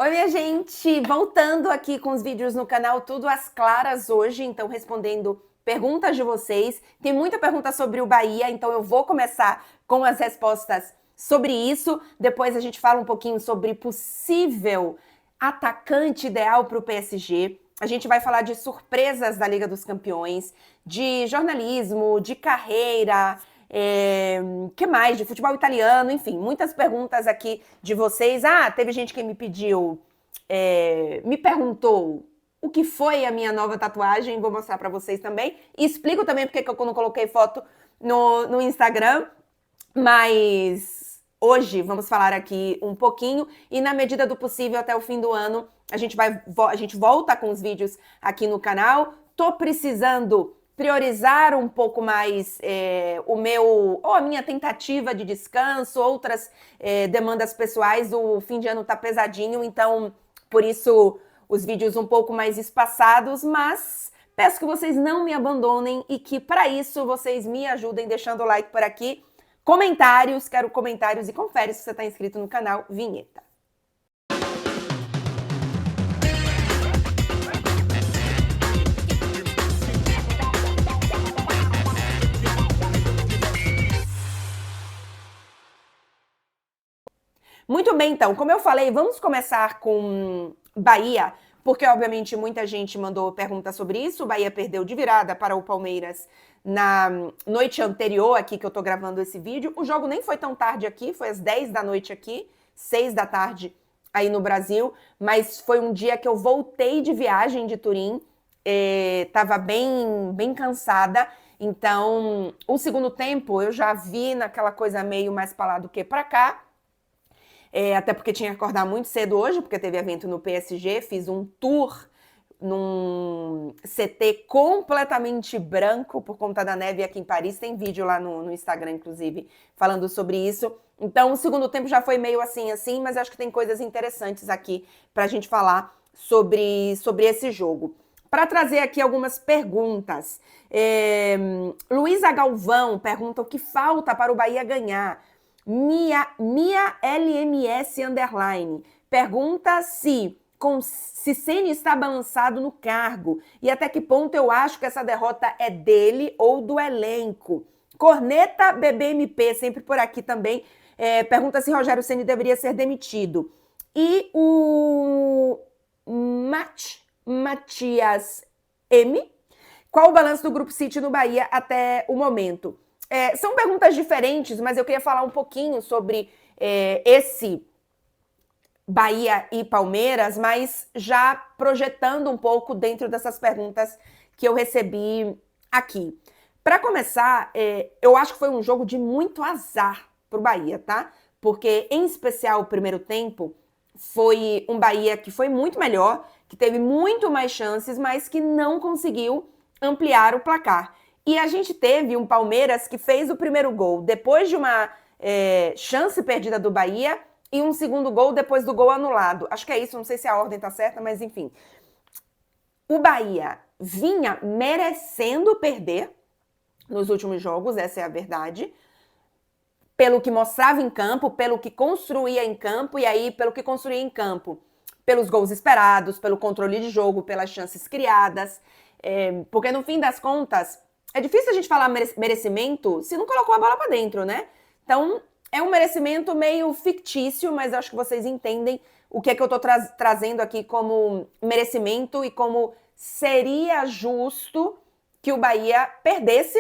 Oi, minha gente! Voltando aqui com os vídeos no canal Tudo às Claras hoje, então respondendo perguntas de vocês. Tem muita pergunta sobre o Bahia, então eu vou começar com as respostas sobre isso. Depois a gente fala um pouquinho sobre possível atacante ideal para o PSG. A gente vai falar de surpresas da Liga dos Campeões, de jornalismo, de carreira, que mais? De futebol italiano, enfim, muitas perguntas aqui de vocês. Teve gente que me pediu, me perguntou o que foi a minha nova tatuagem, vou mostrar pra vocês também. E explico também porque que eu não coloquei foto no Instagram, mas hoje vamos falar aqui um pouquinho e na medida do possível até o fim do ano a gente volta com os vídeos aqui no canal. Tô precisando priorizar um pouco mais a minha tentativa de descanso, outras demandas pessoais. O fim de ano tá pesadinho, então por isso os vídeos um pouco mais espaçados, mas peço que vocês não me abandonem e que para isso vocês me ajudem deixando o like por aqui, comentários, quero comentários e confere se você está inscrito no canal, vinheta. Muito bem, então, como eu falei, vamos começar com Bahia, porque obviamente muita gente mandou perguntas sobre isso. O Bahia perdeu de virada para o Palmeiras na noite anterior aqui que eu tô gravando esse vídeo. O jogo nem foi tão tarde aqui, foi às 10 da noite aqui, 6 da tarde aí no Brasil, mas foi um dia que eu voltei de viagem de Turim, tava bem cansada, então o segundo tempo eu já vi naquela coisa meio mais pra lá do que pra cá, até porque tinha que acordar muito cedo hoje, porque teve evento no PSG, fiz um tour num CT completamente branco por conta da neve aqui em Paris, tem vídeo lá no Instagram, inclusive, falando sobre isso. Então, o segundo tempo já foi meio assim, mas acho que tem coisas interessantes aqui pra gente falar sobre esse jogo. Para trazer aqui algumas perguntas. Luísa Galvão pergunta o que falta para o Bahia ganhar. Mia LMS underline pergunta se Ceni está balançado no cargo e até que ponto eu acho que essa derrota é dele ou do elenco. Corneta BBMP, sempre por aqui também, pergunta se Rogério Ceni deveria ser demitido. E o Matias M, qual o balanço do Grupo City no Bahia até o momento? São perguntas diferentes, mas eu queria falar um pouquinho sobre esse Bahia e Palmeiras, mas já projetando um pouco dentro dessas perguntas que eu recebi aqui. Para começar, eu acho que foi um jogo de muito azar pro Bahia, tá? Porque, em especial, o primeiro tempo foi um Bahia que foi muito melhor, que teve muito mais chances, mas que não conseguiu ampliar o placar. E a gente teve um Palmeiras que fez o primeiro gol depois de uma chance perdida do Bahia e um segundo gol depois do gol anulado. Acho que é isso, não sei se a ordem tá certa, mas enfim. O Bahia vinha merecendo perder nos últimos jogos, essa é a verdade, pelo que mostrava em campo, pelo que construía em campo, e aí pelo que construía em campo, pelos gols esperados, pelo controle de jogo, pelas chances criadas, porque no fim das contas, é difícil a gente falar merecimento se não colocou a bola pra dentro, né? Então, é um merecimento meio fictício, mas acho que vocês entendem o que é que eu tô trazendo aqui como merecimento e como seria justo que o Bahia perdesse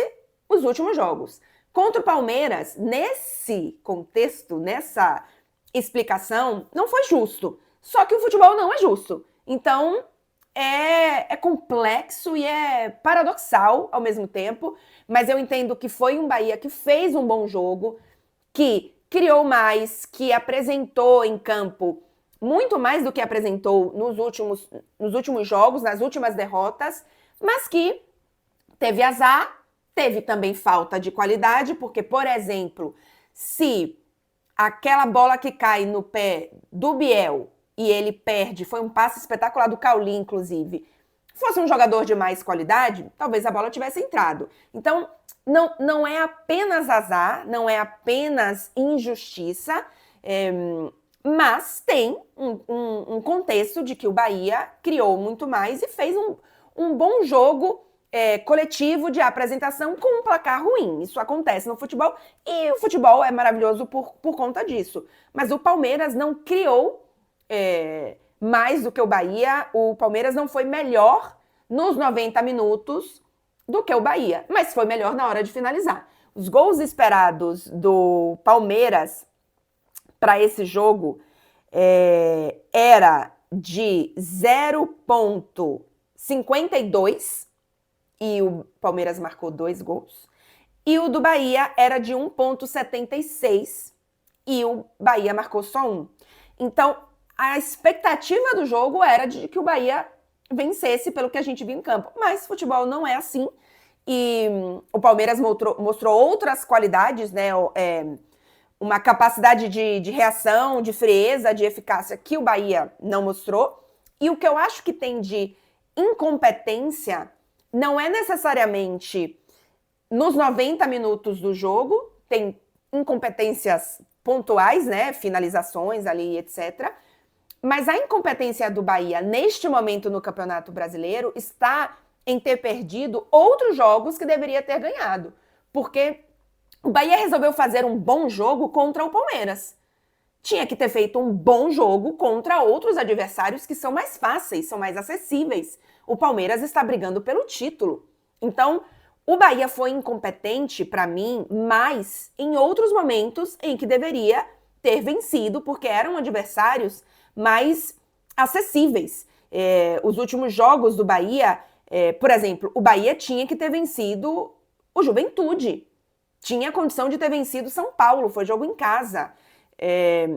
os últimos jogos. Contra o Palmeiras, nesse contexto, nessa explicação, não foi justo. Só que o futebol não é justo. Então, é complexo e é paradoxal ao mesmo tempo, mas eu entendo que foi um Bahia que fez um bom jogo, que criou mais, que apresentou em campo muito mais do que apresentou nos últimos jogos, nas últimas derrotas, mas que teve azar, teve também falta de qualidade, porque, por exemplo, se aquela bola que cai no pé do Biel e ele perde, foi um passe espetacular do Cauli, inclusive, fosse um jogador de mais qualidade, talvez a bola tivesse entrado. Então, não é apenas azar, não é apenas injustiça. Mas tem um contexto de que o Bahia criou muito mais e fez um bom jogo coletivo de apresentação com um placar ruim. Isso acontece no futebol e o futebol é maravilhoso por conta disso. Mas o Palmeiras não criou mais do que o Bahia. O Palmeiras não foi melhor nos 90 minutos do que o Bahia, mas foi melhor na hora de finalizar. Os gols esperados do Palmeiras para esse jogo era de 0,52 e o Palmeiras marcou 2 gols. E o do Bahia era de 1,76 e o Bahia marcou só 1. Então, a expectativa do jogo era de que o Bahia vencesse pelo que a gente viu em campo. Mas futebol não é assim. E o Palmeiras mostrou outras qualidades, né? Uma capacidade de reação, de frieza, de eficácia que o Bahia não mostrou. E o que eu acho que tem de incompetência não é necessariamente nos 90 minutos do jogo, tem incompetências pontuais, né? Finalizações ali, etc. Mas a incompetência do Bahia neste momento no Campeonato Brasileiro está em ter perdido outros jogos que deveria ter ganhado. Porque o Bahia resolveu fazer um bom jogo contra o Palmeiras. Tinha que ter feito um bom jogo contra outros adversários que são mais fáceis, são mais acessíveis. O Palmeiras está brigando pelo título. Então, o Bahia foi incompetente, para mim, mais em outros momentos em que deveria ter vencido, porque eram adversários mais acessíveis. Os últimos jogos do Bahia, por exemplo, o Bahia tinha que ter vencido o Juventude. Tinha condição de ter vencido São Paulo, foi jogo em casa.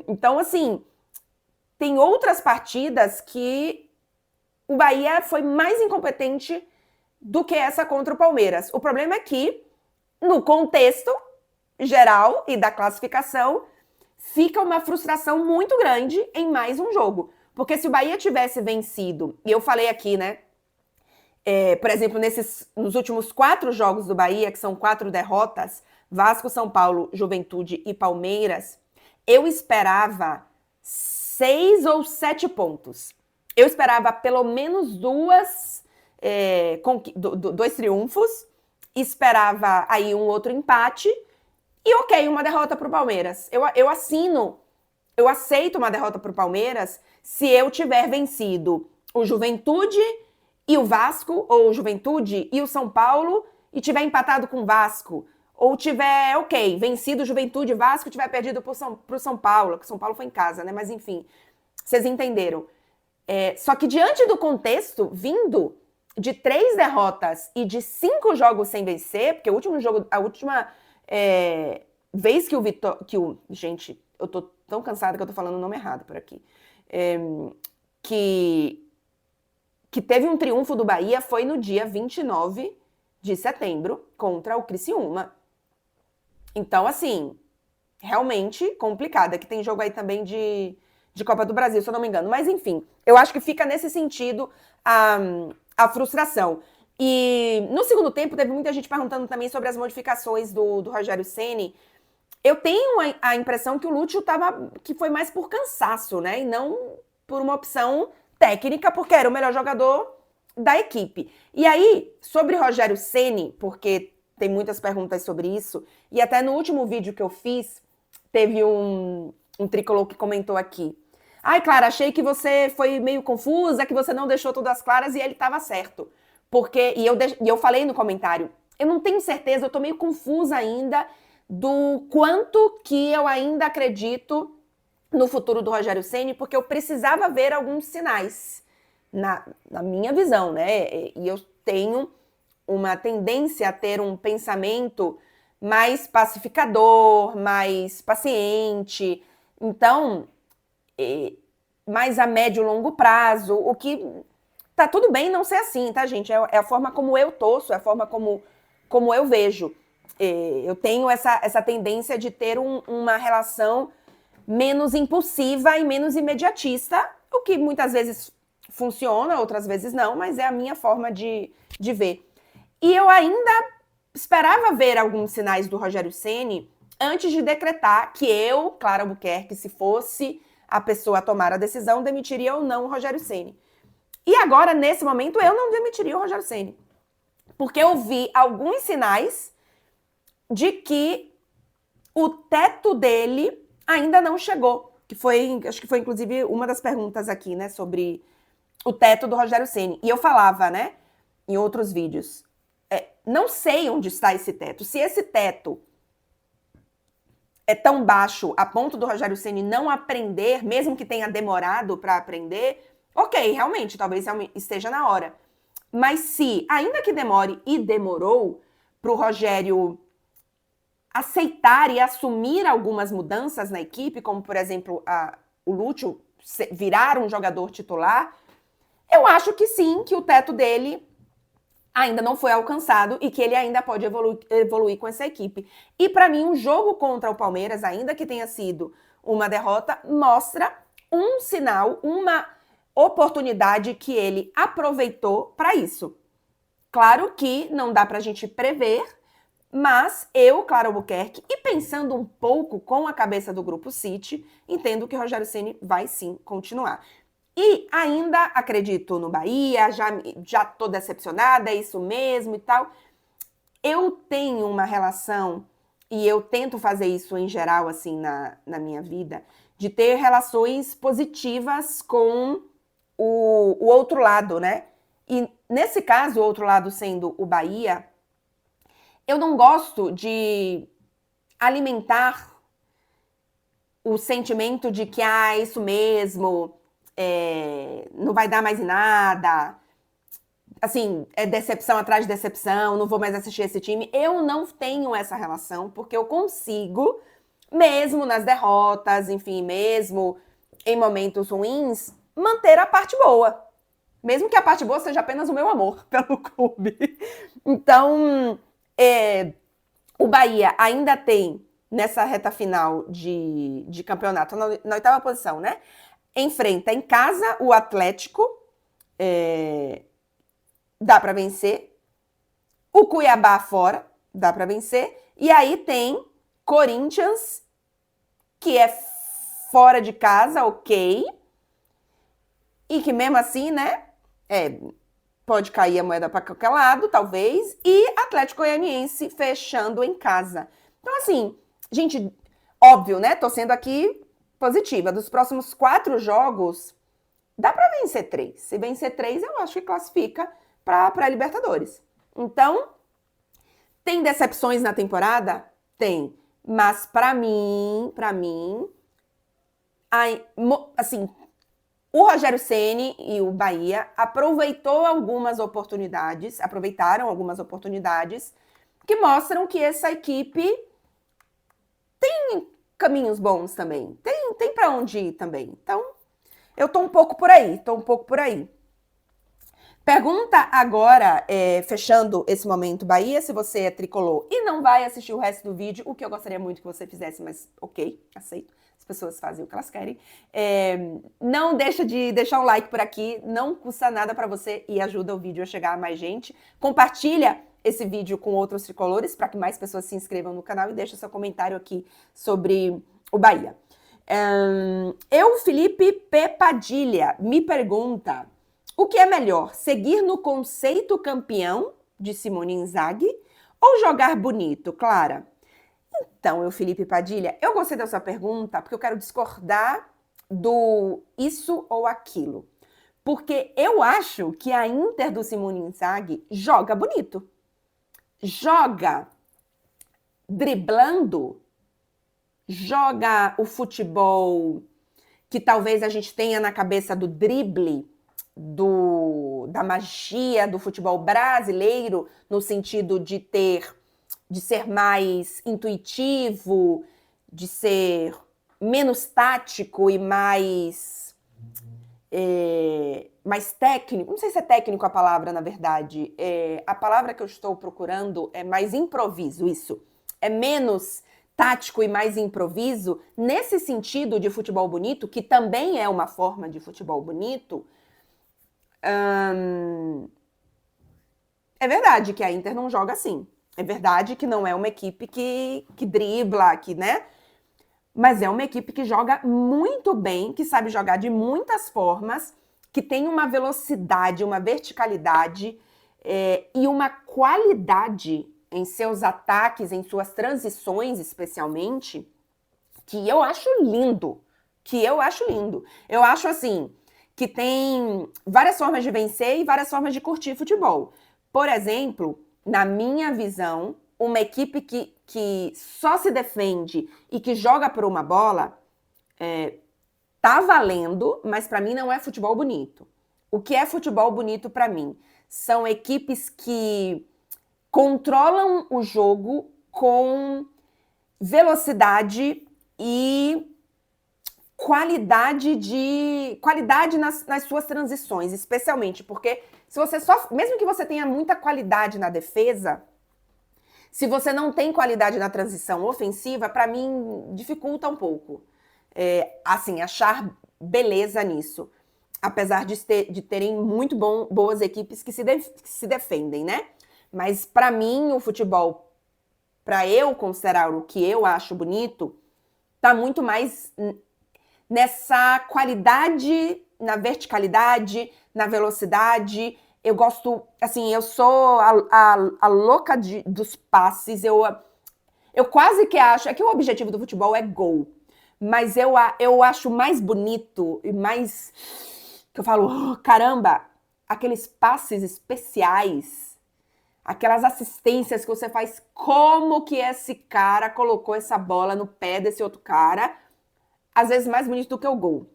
Então, assim, tem outras partidas que o Bahia foi mais incompetente do que essa contra o Palmeiras. O problema é que, no contexto geral e da classificação, fica uma frustração muito grande em mais um jogo. Porque se o Bahia tivesse vencido, e eu falei aqui, né? Por exemplo, nos últimos 4 jogos do Bahia, que são 4 derrotas, Vasco, São Paulo, Juventude e Palmeiras, eu esperava 6 ou 7 pontos. Eu esperava pelo menos 2 triunfos, esperava aí um outro empate e ok, uma derrota para o Palmeiras. Eu aceito uma derrota para o Palmeiras se eu tiver vencido o Juventude e o Vasco, ou o Juventude e o São Paulo, e tiver empatado com o Vasco. Ou tiver, ok, vencido o Juventude e Vasco, tiver perdido pro São Paulo, que o São Paulo foi em casa, né? Mas enfim, vocês entenderam. Só que diante do contexto, vindo de 3 derrotas e de 5 jogos sem vencer, porque a última vez que gente, eu tô tão cansada que eu tô falando o nome errado por aqui. Que teve um triunfo do Bahia foi no dia 29 de setembro contra o Criciúma. Então, assim, realmente complicada, que tem jogo aí também de Copa do Brasil, se eu não me engano. Mas, enfim, eu acho que fica nesse sentido a frustração. E no segundo tempo, teve muita gente perguntando também sobre as modificações do Rogério Ceni. Eu tenho a impressão que o Lúcio que foi mais por cansaço, né? E não por uma opção técnica, porque era o melhor jogador da equipe. E aí, sobre Rogério Ceni, porque tem muitas perguntas sobre isso, e até no último vídeo que eu fiz, teve um tricolor que comentou aqui. Ai, Clara, achei que você foi meio confusa, que você não deixou todas claras, e ele estava certo. E eu falei no comentário, eu não tenho certeza, eu tô meio confusa ainda do quanto que eu ainda acredito no futuro do Rogério Ceni, porque eu precisava ver alguns sinais, na minha visão, né? E eu tenho uma tendência a ter um pensamento mais pacificador, mais paciente, então, mais a médio e longo prazo, o que tá tudo bem não ser assim, tá, gente? É a forma como eu torço, é a forma como eu vejo. Eu tenho essa tendência de ter uma relação menos impulsiva e menos imediatista, o que muitas vezes funciona, outras vezes não, mas é a minha forma de ver. E eu ainda esperava ver alguns sinais do Rogério Ceni antes de decretar que eu, Clara Albuquerque, se fosse a pessoa a tomar a decisão, demitiria ou não o Rogério Ceni. E agora, nesse momento, eu não demitiria o Rogério Ceni. Porque eu vi alguns sinais de que o teto dele ainda não chegou. Acho que foi inclusive uma das perguntas aqui, né, sobre o teto do Rogério Ceni. E eu falava, né, em outros vídeos, não sei onde está esse teto. Se esse teto é tão baixo a ponto do Rogério Ceni não aprender, mesmo que tenha demorado para aprender, ok, realmente, talvez esteja na hora. Mas se, ainda que demore e demorou, para o Rogério aceitar e assumir algumas mudanças na equipe, como, por exemplo, o Lúcio virar um jogador titular, eu acho que sim, que o teto dele ainda não foi alcançado e que ele ainda pode evoluir com essa equipe. E para mim, um jogo contra o Palmeiras, ainda que tenha sido uma derrota, mostra um sinal, uma oportunidade que ele aproveitou para isso. Claro que não dá para a gente prever, mas eu, Clara Albuquerque, e pensando um pouco com a cabeça do Grupo City, entendo que o Rogério Ceni vai sim continuar. E ainda acredito no Bahia, já tô decepcionada, é isso mesmo e tal. Eu tenho uma relação, e eu tento fazer isso em geral, assim, na minha vida, de ter relações positivas com o outro lado, né? E nesse caso, o outro lado sendo o Bahia, eu não gosto de alimentar o sentimento de que, isso mesmo, não vai dar mais em nada, assim, é decepção atrás de decepção, não vou mais assistir esse time. Eu não tenho essa relação, porque eu consigo, mesmo nas derrotas, enfim, mesmo em momentos ruins, manter a parte boa. Mesmo que a parte boa seja apenas o meu amor pelo clube. Então, o Bahia ainda tem, nessa reta final de campeonato, na oitava posição, né? Enfrenta em casa o Atlético, dá para vencer. O Cuiabá fora, dá para vencer. E aí tem Corinthians, que é fora de casa, ok. E que mesmo assim, né, pode cair a moeda para qualquer lado, talvez. E Atlético Goianiense fechando em casa. Então, assim, gente, óbvio, né, tô sendo aqui positiva. Dos próximos 4 jogos, dá para vencer 3. Se vencer 3, eu acho que classifica para Libertadores. Então, tem decepções na temporada? Tem. Mas para mim, assim, o Rogério Ceni e o Bahia aproveitaram algumas oportunidades que mostram que essa equipe tem caminhos bons também. Tem para onde ir também. Então, eu tô um pouco por aí. Pergunta agora, fechando esse momento Bahia, se você é tricolor e não vai assistir o resto do vídeo, o que eu gostaria muito que você fizesse, mas ok, aceito. As pessoas fazem o que elas querem. Não deixa de deixar um like por aqui, não custa nada para você e ajuda o vídeo a chegar a mais gente. Compartilha esse vídeo com outros tricolores para que mais pessoas se inscrevam no canal e deixa seu comentário aqui sobre o Bahia. Felipe P. Padilha me pergunta: o que é melhor, seguir no conceito campeão de Simone Inzaghi ou jogar bonito, Clara? Então, Felipe Padilha, eu gostei dessa pergunta porque eu quero discordar do isso ou aquilo. Porque eu acho que a Inter do Simone Inzaghi joga bonito. Joga driblando, joga o futebol que talvez a gente tenha na cabeça do drible, da magia do futebol brasileiro, no sentido de ser mais intuitivo, de ser menos tático e mais técnico. Não sei se é técnico a palavra, na verdade. A palavra que eu estou procurando é mais improviso, isso. É menos tático e mais improviso, nesse sentido de futebol bonito, que também é uma forma de futebol bonito. É verdade que a Inter não joga assim. É verdade que não é uma equipe que dribla, né? mas é uma equipe que joga muito bem, que sabe jogar de muitas formas, que tem uma velocidade, uma verticalidade e uma qualidade em seus ataques, em suas transições especialmente, que eu acho lindo. Eu acho assim, que tem várias formas de vencer e várias formas de curtir futebol. Por exemplo, na minha visão, uma equipe que só se defende e que joga por uma bola tá valendo, mas para mim não é futebol bonito. O que é futebol bonito para mim? São equipes que controlam o jogo com velocidade e qualidade nas suas transições, especialmente porque se você mesmo que você tenha muita qualidade na defesa, se você não tem qualidade na transição ofensiva, para mim dificulta um pouco. Assim, achar beleza nisso. Apesar de terem muito boas equipes que se defendem, né? Mas para mim, o futebol, para eu considerar o que eu acho bonito, tá muito mais nessa qualidade, na verticalidade, na velocidade. Eu gosto, assim, eu sou a louca dos passes. Eu quase que acho, é que o objetivo do futebol é gol. Mas eu acho mais bonito e mais, que eu falo, oh, caramba, aqueles passes especiais, aquelas assistências que você faz, como que esse cara colocou essa bola no pé desse outro cara, às vezes mais bonito do que o gol.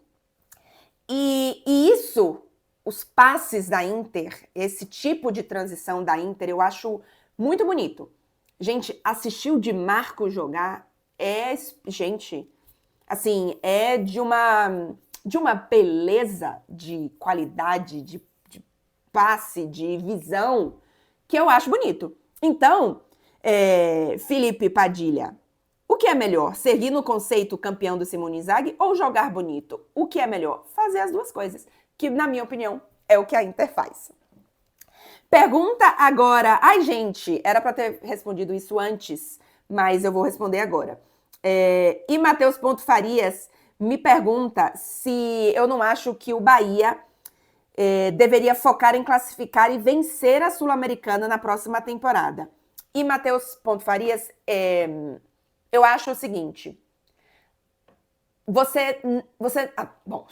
E isso, os passes da Inter, esse tipo de transição da Inter, eu acho muito bonito. Gente, assistir o Di Marco jogar gente, assim, é de uma beleza de qualidade, de passe, de visão, que eu acho bonito. Então, Felipe Padilha, o que é melhor? Seguir no conceito campeão do Simone Inzaghi ou jogar bonito? O que é melhor? Fazer as duas coisas, que, na minha opinião, é o que a Inter faz. Pergunta agora. Ai, gente, era para ter respondido isso antes, mas eu vou responder agora. E Matheus Ponto Farias me pergunta se eu não acho que o Bahia deveria focar em classificar e vencer a Sul-Americana na próxima temporada. E Matheus Ponto Farias, eu acho o seguinte: você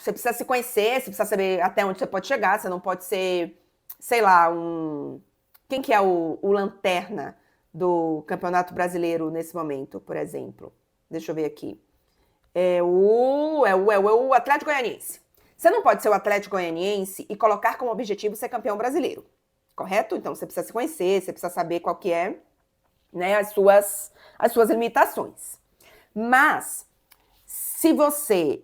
precisa se conhecer, você precisa saber até onde você pode chegar, você não pode ser, sei lá, quem que é o lanterna do Campeonato Brasileiro nesse momento, por exemplo? Deixa eu ver aqui. É o Atlético Goianiense. Você não pode ser o Atlético Goianiense e colocar como objetivo ser campeão brasileiro, correto? Então você precisa se conhecer, você precisa saber qual que é, né, as suas limitações. Mas se você,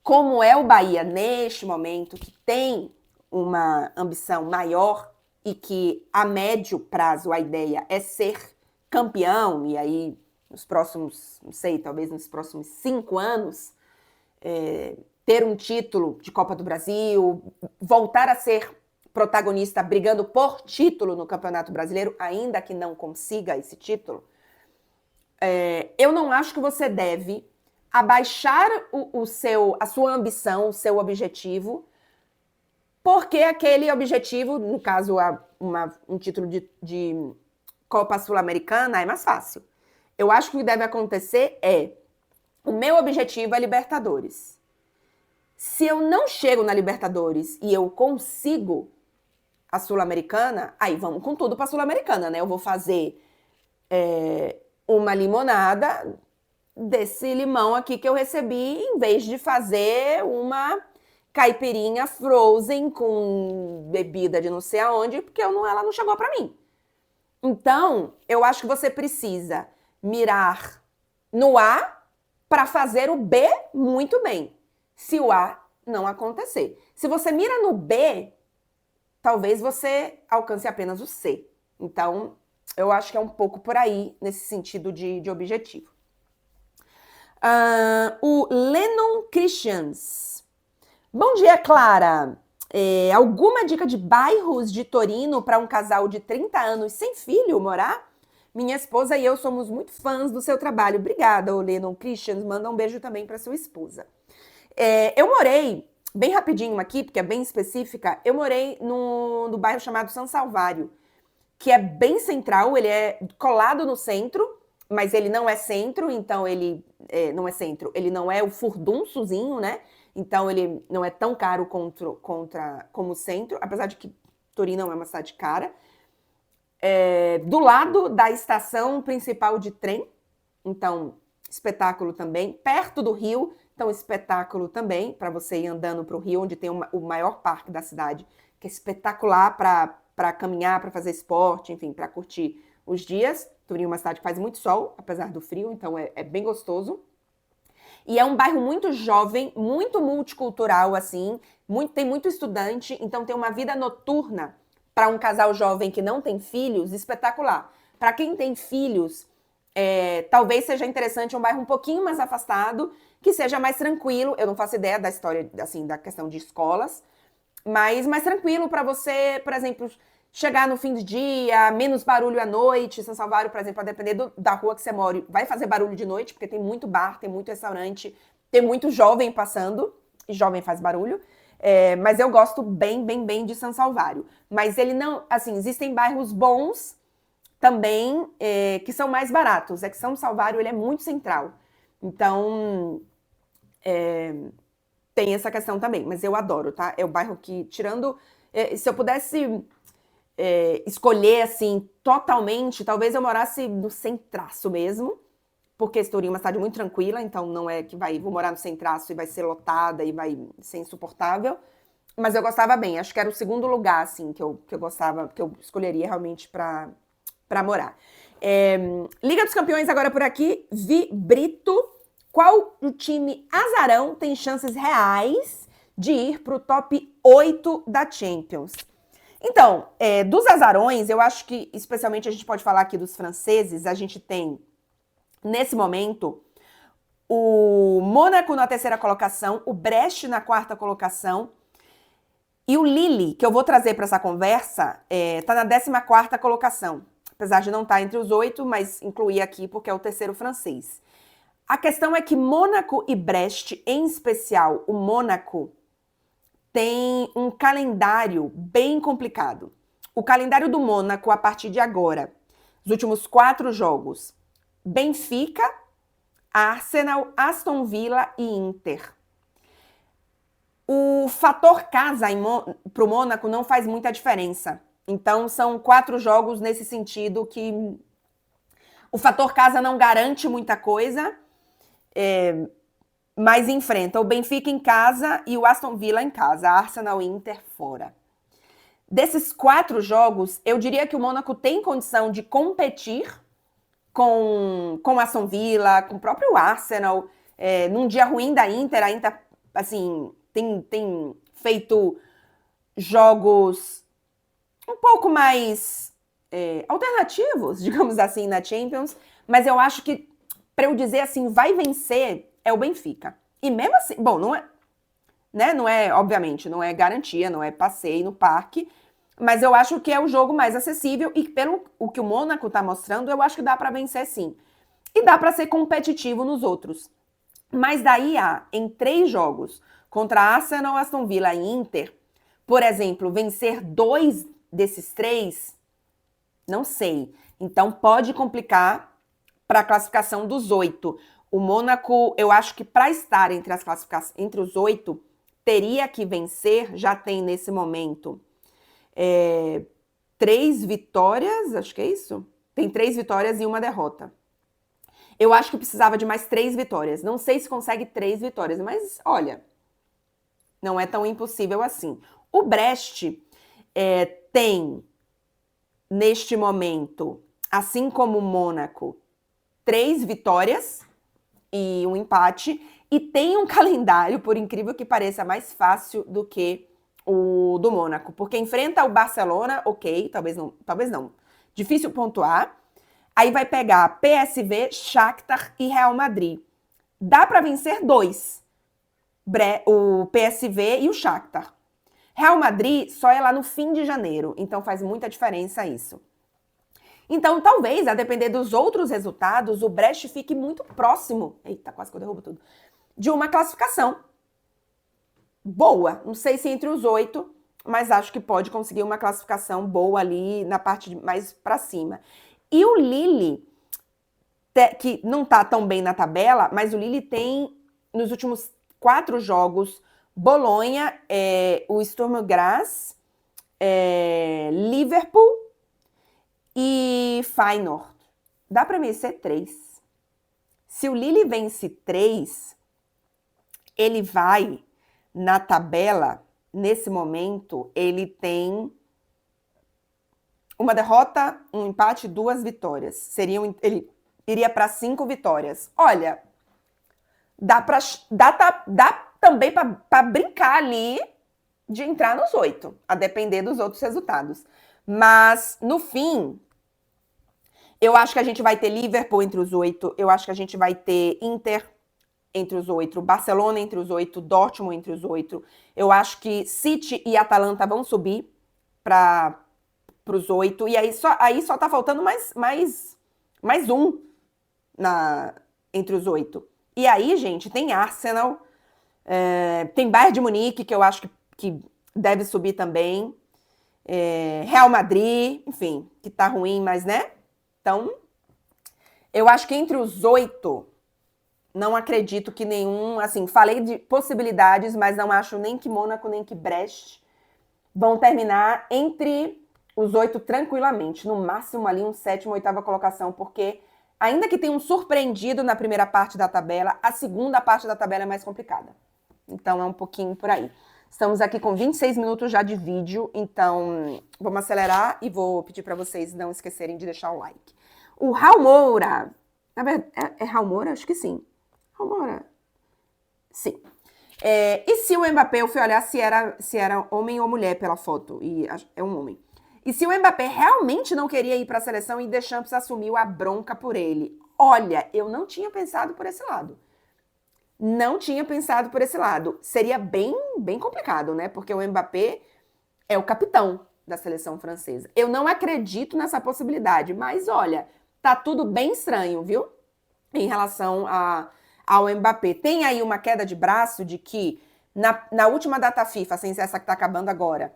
como é o Bahia neste momento, que tem uma ambição maior e que a médio prazo a ideia é ser campeão, e aí nos próximos, não sei, talvez nos próximos 5 anos, ter um título de Copa do Brasil, voltar a ser protagonista brigando por título no Campeonato Brasileiro, ainda que não consiga esse título, eu não acho que você deve abaixar a sua ambição, o seu objetivo, porque aquele objetivo, no caso, um título de Copa Sul-Americana, é mais fácil. Eu acho que o que deve acontecer o meu objetivo é Libertadores. Se eu não chego na Libertadores e eu consigo a Sul-Americana, aí vamos com tudo para a Sul-Americana, né? Eu vou fazer uma limonada desse limão aqui que eu recebi, em vez de fazer uma caipirinha frozen com bebida de não sei aonde, porque ela não chegou para mim. Então, eu acho que você precisa mirar no A para fazer o B muito bem, se o A não acontecer. Se você mira no B, talvez você alcance apenas o C. Então, eu acho que é um pouco por aí, nesse sentido de objetivo. O Lennon Christians. Bom dia, Clara. Alguma dica de bairros de Torino para um casal de 30 anos sem filho morar? Minha esposa e eu somos muito fãs do seu trabalho. Obrigada, Lennon Christians. Manda um beijo também para sua esposa. Eu morei, bem rapidinho aqui, porque é bem específica, eu morei no bairro chamado San Salvário, que é bem central, ele é colado no centro, mas ele não é centro, então ele não é centro, ele não é o furdunçozinho, né? Então ele não é tão caro como o centro, apesar de que Turim não é uma cidade cara. Do lado da estação principal de trem, então espetáculo também, perto do rio, então espetáculo também, para você ir andando para o rio, onde tem o maior parque da cidade, que é espetacular para caminhar, para fazer esporte, enfim, para curtir os dias. Turim é uma cidade que faz muito sol, apesar do frio, então é bem gostoso. E é um bairro muito jovem, muito multicultural, assim, tem muito estudante, então tem uma vida noturna para um casal jovem que não tem filhos, espetacular. Para quem tem filhos, talvez seja interessante um bairro um pouquinho mais afastado, que seja mais tranquilo. Eu não faço ideia da história, assim, da questão de escolas, mas mais tranquilo para você, por exemplo, chegar no fim do dia, menos barulho à noite. São Salvário, por exemplo, a depender da rua que você mora, vai fazer barulho de noite, porque tem muito bar, tem muito restaurante, tem muito jovem passando, e jovem faz barulho. Mas eu gosto bem de São Salvário. Mas ele não, assim, existem bairros bons também que são mais baratos. É que São Salvário ele é muito central. Então, tem essa questão também. Mas eu adoro, tá? É o bairro que, tirando... se eu pudesse escolher, assim, totalmente, talvez eu morasse no centraço mesmo, porque Turim é uma cidade muito tranquila, então não é que vou morar no centraço e vai ser lotada e vai ser insuportável, mas eu gostava bem, acho que era o segundo lugar, assim, que eu gostava, que eu escolheria realmente para morar. Liga dos Campeões agora por aqui, Vi Brito, qual o time azarão tem chances reais de ir para o top 8 da Champions? Então, dos azarões, eu acho que, especialmente a gente pode falar aqui dos franceses, a gente tem, nesse momento, o Mônaco na terceira colocação, o Brest na quarta colocação, e o Lille, que eu vou trazer para essa conversa, tá na 14ª colocação. Apesar de não estar entre os 8, mas incluir aqui porque é o terceiro francês. A questão é que Mônaco e Brest, em especial o Mônaco, tem um calendário bem complicado. O calendário do Mônaco, a partir de agora, os últimos 4 jogos, Benfica, Arsenal, Aston Villa e Inter. O fator casa para o Mônaco não faz muita diferença. Então, são 4 jogos nesse sentido que o fator casa não garante muita coisa, mas enfrenta o Benfica em casa e o Aston Villa em casa, Arsenal e Inter fora. Desses 4 jogos, eu diria que o Mônaco tem condição de competir com o Aston Villa, com o próprio Arsenal. Num dia ruim da Inter, a Inter assim, tem feito jogos um pouco mais alternativos, digamos assim, na Champions, mas eu acho que, para eu dizer assim, vai vencer, é o Benfica. E mesmo assim, bom, não é, né, obviamente, não é garantia, não é passeio no parque, mas eu acho que é o jogo mais acessível e pelo o que o Mônaco tá mostrando, eu acho que dá para vencer sim. E dá para ser competitivo nos outros. Mas daí em 3 jogos, contra Arsenal, Aston Villa e Inter, por exemplo, vencer 2 desses 3, não sei. Então pode complicar para a classificação dos 8. O Mônaco, eu acho que para estar entre os 8, teria que vencer, já tem nesse momento 3 vitórias, acho que é isso? Tem 3 vitórias e 1 derrota. Eu acho que precisava de mais 3 vitórias. Não sei se consegue 3 vitórias, mas olha, não é tão impossível assim. O Brest tem, neste momento, assim como o Mônaco, 3 vitórias e 1 empate, e tem um calendário, por incrível que pareça, mais fácil do que o do Mônaco, porque enfrenta o Barcelona, ok, talvez não, difícil pontuar, aí vai pegar PSV, Shakhtar e Real Madrid. Dá para vencer 2, o PSV e o Shakhtar. Real Madrid só é lá no fim de janeiro, então faz muita diferença isso. Então, talvez, a depender dos outros resultados, o Brest fique muito próximo, eita, quase que eu derrubo tudo, de uma classificação boa. Não sei se entre os 8, mas acho que pode conseguir uma classificação boa ali na parte mais para cima. E o Lille, que não tá tão bem na tabela, mas o Lille tem, nos últimos 4 jogos, Bolonha, o Sturm Graz, Liverpool e Feyenoord. Dá para vencer 3. Se o Lille vence 3, ele vai, na tabela, nesse momento, ele tem uma derrota, um empate, 2 vitórias. Ele iria para 5 vitórias. Olha, dá também para brincar ali de entrar nos 8, a depender dos outros resultados. Mas, no fim, eu acho que a gente vai ter Liverpool entre os 8, eu acho que a gente vai ter Inter entre os 8, Barcelona entre os 8, Dortmund entre os 8. Eu acho que City e Atalanta vão subir para os 8, e aí só tá faltando mais um entre os 8. E aí, gente, tem Arsenal, tem Bayern de Munique, que eu acho que deve subir também, Real Madrid, enfim, que tá ruim, mas, né? Então, eu acho que entre os 8, não acredito que nenhum, assim, falei de possibilidades, mas não acho nem que Mônaco, nem que Brest vão terminar entre os 8 tranquilamente, no máximo ali um 7ª, 8ª colocação, porque ainda que tenha um surpreendido na primeira parte da tabela, a segunda parte da tabela é mais complicada. Então é um pouquinho por aí. Estamos aqui com 26 minutos já de vídeo, então vamos acelerar e vou pedir para vocês não esquecerem de deixar o like. O Raul Moura, na verdade, é Raul Moura? Acho que sim. Raul Moura. Sim. E se o Mbappé, eu fui olhar se era homem ou mulher pela foto, e é um homem. E se o Mbappé realmente não queria ir para a seleção e Deschamps assumiu a bronca por ele? Olha, eu não tinha pensado por esse lado. Não tinha pensado por esse lado. Seria bem complicado, né? Porque o Mbappé é o capitão da seleção francesa. Eu não acredito nessa possibilidade, mas olha, tá tudo bem estranho, viu? Em relação ao Mbappé. Tem aí uma queda de braço de que na última data FIFA, sem ser essa que tá acabando agora,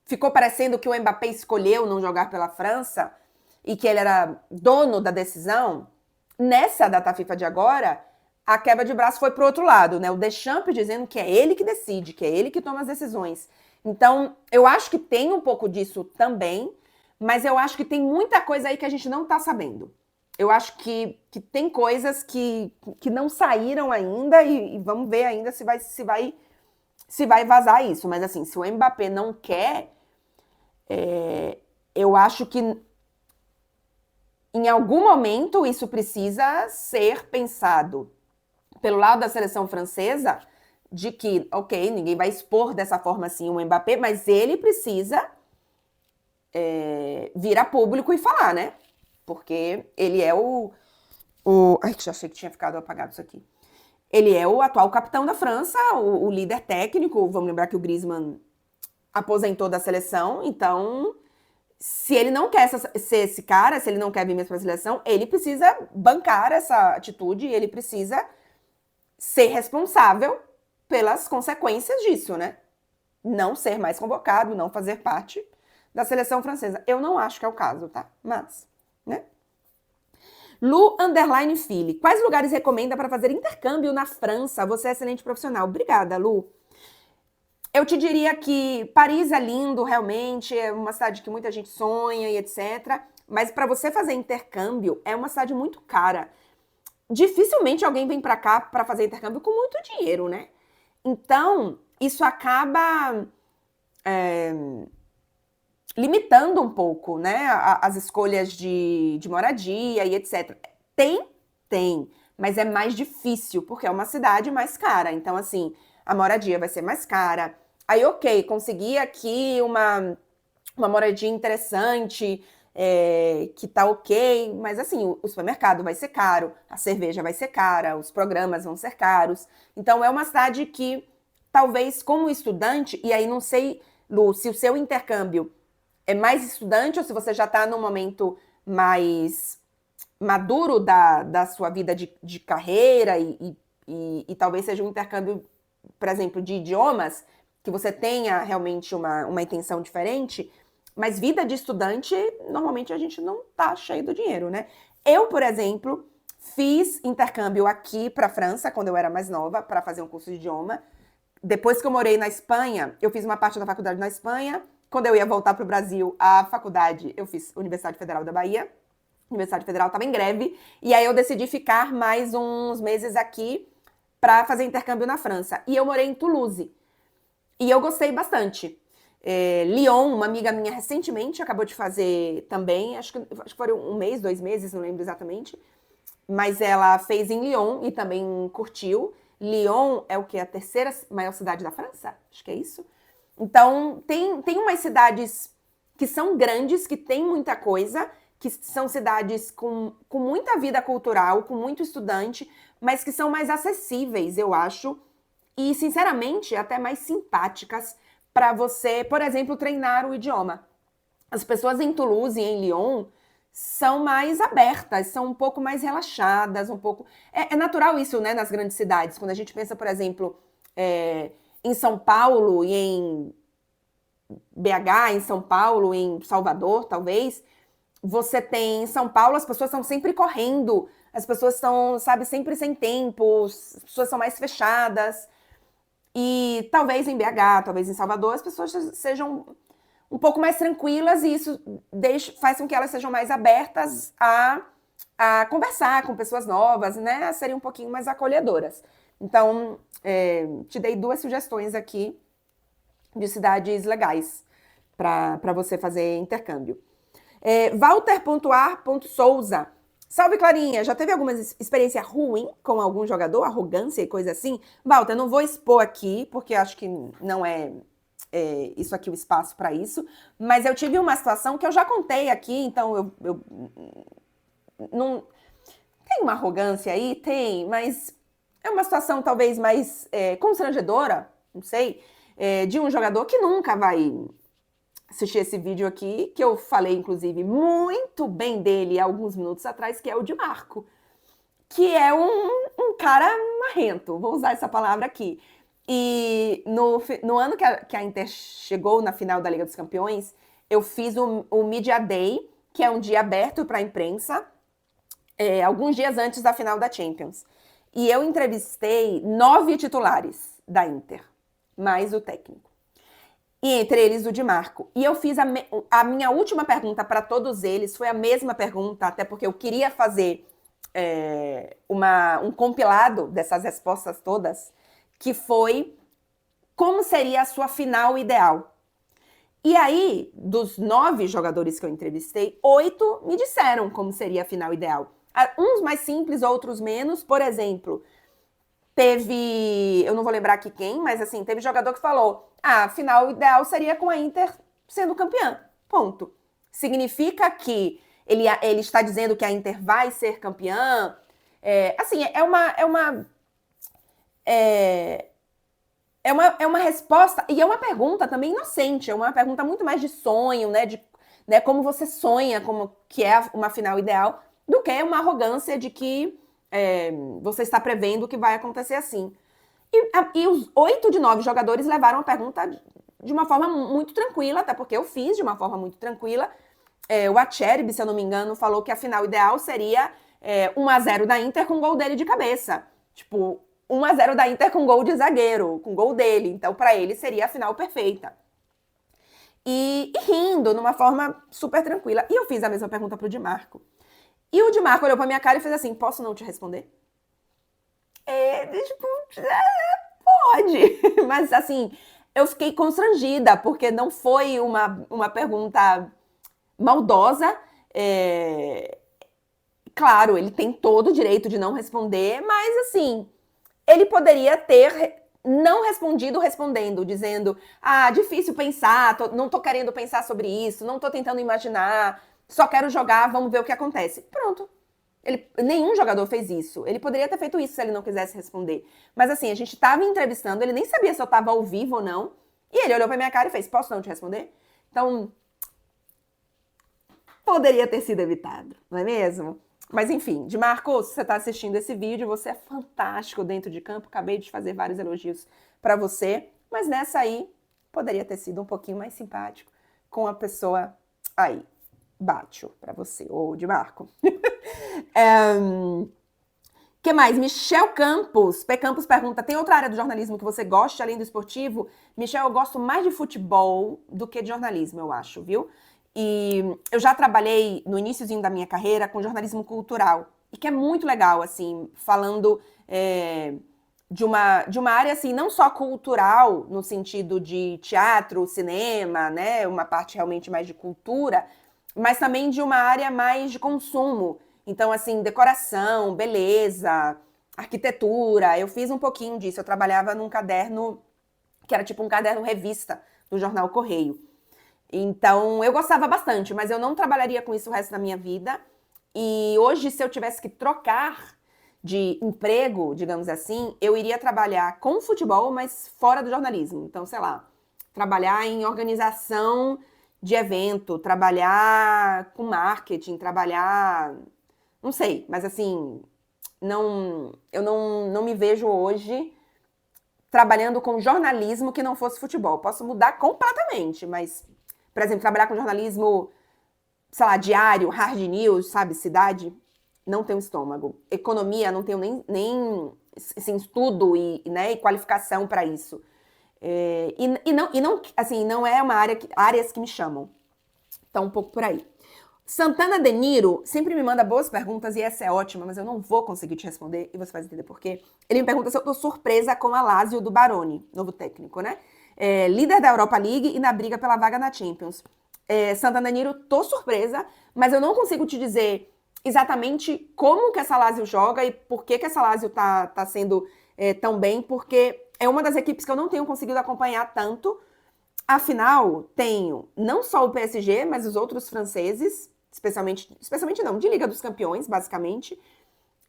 ficou parecendo que o Mbappé escolheu não jogar pela França e que ele era dono da decisão. Nessa data FIFA de agora, a quebra de braço foi pro outro lado, né? O Deschamps dizendo que é ele que decide, que é ele que toma as decisões. Então, eu acho que tem um pouco disso também, mas eu acho que tem muita coisa aí que a gente não tá sabendo. Eu acho que tem coisas que não saíram ainda e vamos ver ainda se vai vazar isso. Mas assim, se o Mbappé não quer, eu acho que em algum momento isso precisa ser pensado pelo lado da seleção francesa, de que, ok, ninguém vai expor dessa forma assim o Mbappé, mas ele precisa vir a público e falar, né? Porque ele é ai, já achei que tinha ficado apagado isso aqui. Ele é o atual capitão da França, o líder técnico. Vamos lembrar que o Griezmann aposentou da seleção, então se ele não quer ser esse cara, se ele não quer vir mesmo para a seleção, ele precisa bancar essa atitude e ele precisa ser responsável pelas consequências disso, né? Não ser mais convocado, não fazer parte da seleção francesa. Eu não acho que é o caso, tá? Mas, né? Lu_Fili. Quais lugares recomenda para fazer intercâmbio na França? Você é excelente profissional. Obrigada, Lu. Eu te diria que Paris é lindo, realmente, é uma cidade que muita gente sonha e etc. Mas para você fazer intercâmbio, é uma cidade muito cara. Dificilmente alguém vem para cá para fazer intercâmbio com muito dinheiro, né? Então, isso acaba limitando um pouco, né, as escolhas de moradia e etc. Tem, mas é mais difícil, porque é uma cidade mais cara. Então, assim, a moradia vai ser mais cara. Aí, ok, consegui aqui uma moradia interessante, que tá ok, mas assim, o supermercado vai ser caro, a cerveja vai ser cara, os programas vão ser caros. Então, é uma cidade que, talvez, como estudante, e aí não sei, Lu, se o seu intercâmbio é mais estudante ou se você já está num momento mais maduro da sua vida de carreira e talvez seja um intercâmbio, por exemplo, de idiomas, que você tenha realmente uma intenção diferente, mas vida de estudante, normalmente a gente não tá cheio do dinheiro, né? Eu, por exemplo, fiz intercâmbio aqui para a França, quando eu era mais nova, para fazer um curso de idioma. Depois que eu morei na Espanha, eu fiz uma parte da faculdade na Espanha. Quando eu ia voltar para o Brasil, a faculdade, eu fiz Universidade Federal da Bahia. A Universidade Federal estava em greve. E aí eu decidi ficar mais uns meses aqui para fazer intercâmbio na França. E eu morei em Toulouse. E eu gostei bastante. Lyon, uma amiga minha recentemente acabou de fazer também, acho que foram um mês, 2 meses, não lembro exatamente, mas ela fez em Lyon e também curtiu. Lyon é o que? A terceira maior cidade da França? Acho que é isso. Então, tem umas cidades que são grandes, que tem muita coisa, que são cidades com muita vida cultural, com muito estudante, mas que são mais acessíveis, eu acho, e, sinceramente, até mais simpáticas para você, por exemplo, treinar o idioma. As pessoas em Toulouse e em Lyon são mais abertas, são um pouco mais relaxadas, um pouco... É natural isso, né, nas grandes cidades. Quando a gente pensa, por exemplo, em São Paulo e em BH, em São Paulo, em Salvador, talvez, você tem em São Paulo, as pessoas estão sempre correndo, as pessoas estão, sabe, sempre sem tempo, as pessoas são mais fechadas. E talvez em BH, talvez em Salvador, as pessoas sejam um pouco mais tranquilas e isso faz com que elas sejam mais abertas a conversar com pessoas novas, né? A serem um pouquinho mais acolhedoras. Então, te dei 2 sugestões aqui de cidades legais para você fazer intercâmbio. Walter.ar.souza. Salve, Clarinha. Já teve alguma experiência ruim com algum jogador? Arrogância e coisa assim? Walter, não vou expor aqui, porque acho que não é isso aqui o espaço para isso. Mas eu tive uma situação que eu já contei aqui, então eu não... Tem uma arrogância aí? Tem, mas é uma situação talvez mais constrangedora, não sei, de um jogador que nunca vai assistir esse vídeo aqui, que eu falei, inclusive, muito bem dele há alguns minutos atrás, que é o Di Marco, que é um cara marrento, vou usar essa palavra aqui. E no ano que a Inter chegou na final da Liga dos Campeões, eu fiz o Media Day, que é um dia aberto para a imprensa, alguns dias antes da final da Champions. E eu entrevistei 9 titulares da Inter, mais o técnico. E entre eles o Di Marco. E eu fiz a minha última pergunta para todos eles, foi a mesma pergunta, até porque eu queria fazer um compilado dessas respostas todas, que foi: como seria a sua final ideal? E aí, dos 9 jogadores que eu entrevistei, 8 me disseram como seria a final ideal. Uns mais simples, outros menos. Por exemplo, teve, eu não vou lembrar aqui quem, mas assim, teve jogador que falou: a final ideal seria com a Inter sendo campeã, ponto. Significa que ele está dizendo que a Inter vai ser campeã? Assim, é uma resposta, e é uma pergunta também inocente, é uma pergunta muito mais de sonho, né, como você sonha, como que é uma final ideal, do que uma arrogância de que você está prevendo que vai acontecer assim. E os 8 de 9 jogadores levaram a pergunta de uma forma muito tranquila, até porque eu fiz de uma forma muito tranquila. O Acerbi, se eu não me engano, falou que a final ideal seria 1-0 da Inter com gol dele de cabeça. Tipo, 1-0 da Inter com gol de zagueiro, com gol dele. Então, para ele, seria a final perfeita. E rindo, numa forma super tranquila. E eu fiz a mesma pergunta pro Di Marco. E o Di Marco olhou pra minha cara e fez assim: posso não te responder? Tipo, pode. Mas, assim, eu fiquei constrangida, porque não foi uma pergunta maldosa. Claro, ele tem todo o direito de não responder, mas, assim, ele poderia ter não respondido respondendo, dizendo: difícil pensar, não tô querendo pensar sobre isso, não tô tentando imaginar, só quero jogar, vamos ver o que acontece. Pronto. Nenhum jogador fez isso. Ele poderia ter feito isso se ele não quisesse responder. Mas assim, a gente tava entrevistando, ele nem sabia se eu tava ao vivo ou não, e ele olhou pra minha cara e fez: posso não te responder? Então, poderia ter sido evitado, não é mesmo? Mas enfim, Dimarco, se você está assistindo esse vídeo, você é fantástico dentro de campo. Acabei de fazer vários elogios para você, mas nessa aí poderia ter sido um pouquinho mais simpático com a pessoa aí. Bate para você, ô Dimarco. Que mais? Michel Campos. P. Campos pergunta, tem outra área do jornalismo que você gosta, além do esportivo? Michel, eu gosto mais de futebol do que de jornalismo, eu acho, viu? E eu já trabalhei no iniciozinho da minha carreira com jornalismo cultural, e que é muito legal, assim, falando de uma área, assim, não só cultural, no sentido de teatro, cinema, né, uma parte realmente mais de cultura, mas também de uma área mais de consumo. Então, assim, decoração, beleza, arquitetura, eu fiz um pouquinho disso. Eu trabalhava num caderno, que era tipo um caderno revista do jornal Correio. Então, eu gostava bastante, mas eu não trabalharia com isso o resto da minha vida. E hoje, se eu tivesse que trocar de emprego, digamos assim, eu iria trabalhar com futebol, mas fora do jornalismo. Então, sei lá, trabalhar em organização de evento, trabalhar com marketing, trabalhar... Não sei, mas assim, eu não me vejo hoje trabalhando com jornalismo que não fosse futebol. Posso mudar completamente, mas, por exemplo, trabalhar com jornalismo, sei lá, diário, hard news, sabe, cidade, não tenho estômago. Economia, não tenho nem assim, estudo e qualificação para isso. Não é uma áreas que me chamam. Então, um pouco por aí. Santana De Niro sempre me manda boas perguntas e essa é ótima, mas eu não vou conseguir te responder e você vai entender por quê. Ele me pergunta se eu tô surpresa com a Lazio do Baroni, novo técnico, né? Líder da Europa League e na briga pela vaga na Champions. Santana De Niro, tô surpresa, mas eu não consigo te dizer exatamente como que essa Lazio joga e por que essa Lazio tá sendo tão bem, porque é uma das equipes que eu não tenho conseguido acompanhar tanto. Afinal, tenho não só o PSG, mas os outros franceses, especialmente não, de Liga dos Campeões, basicamente,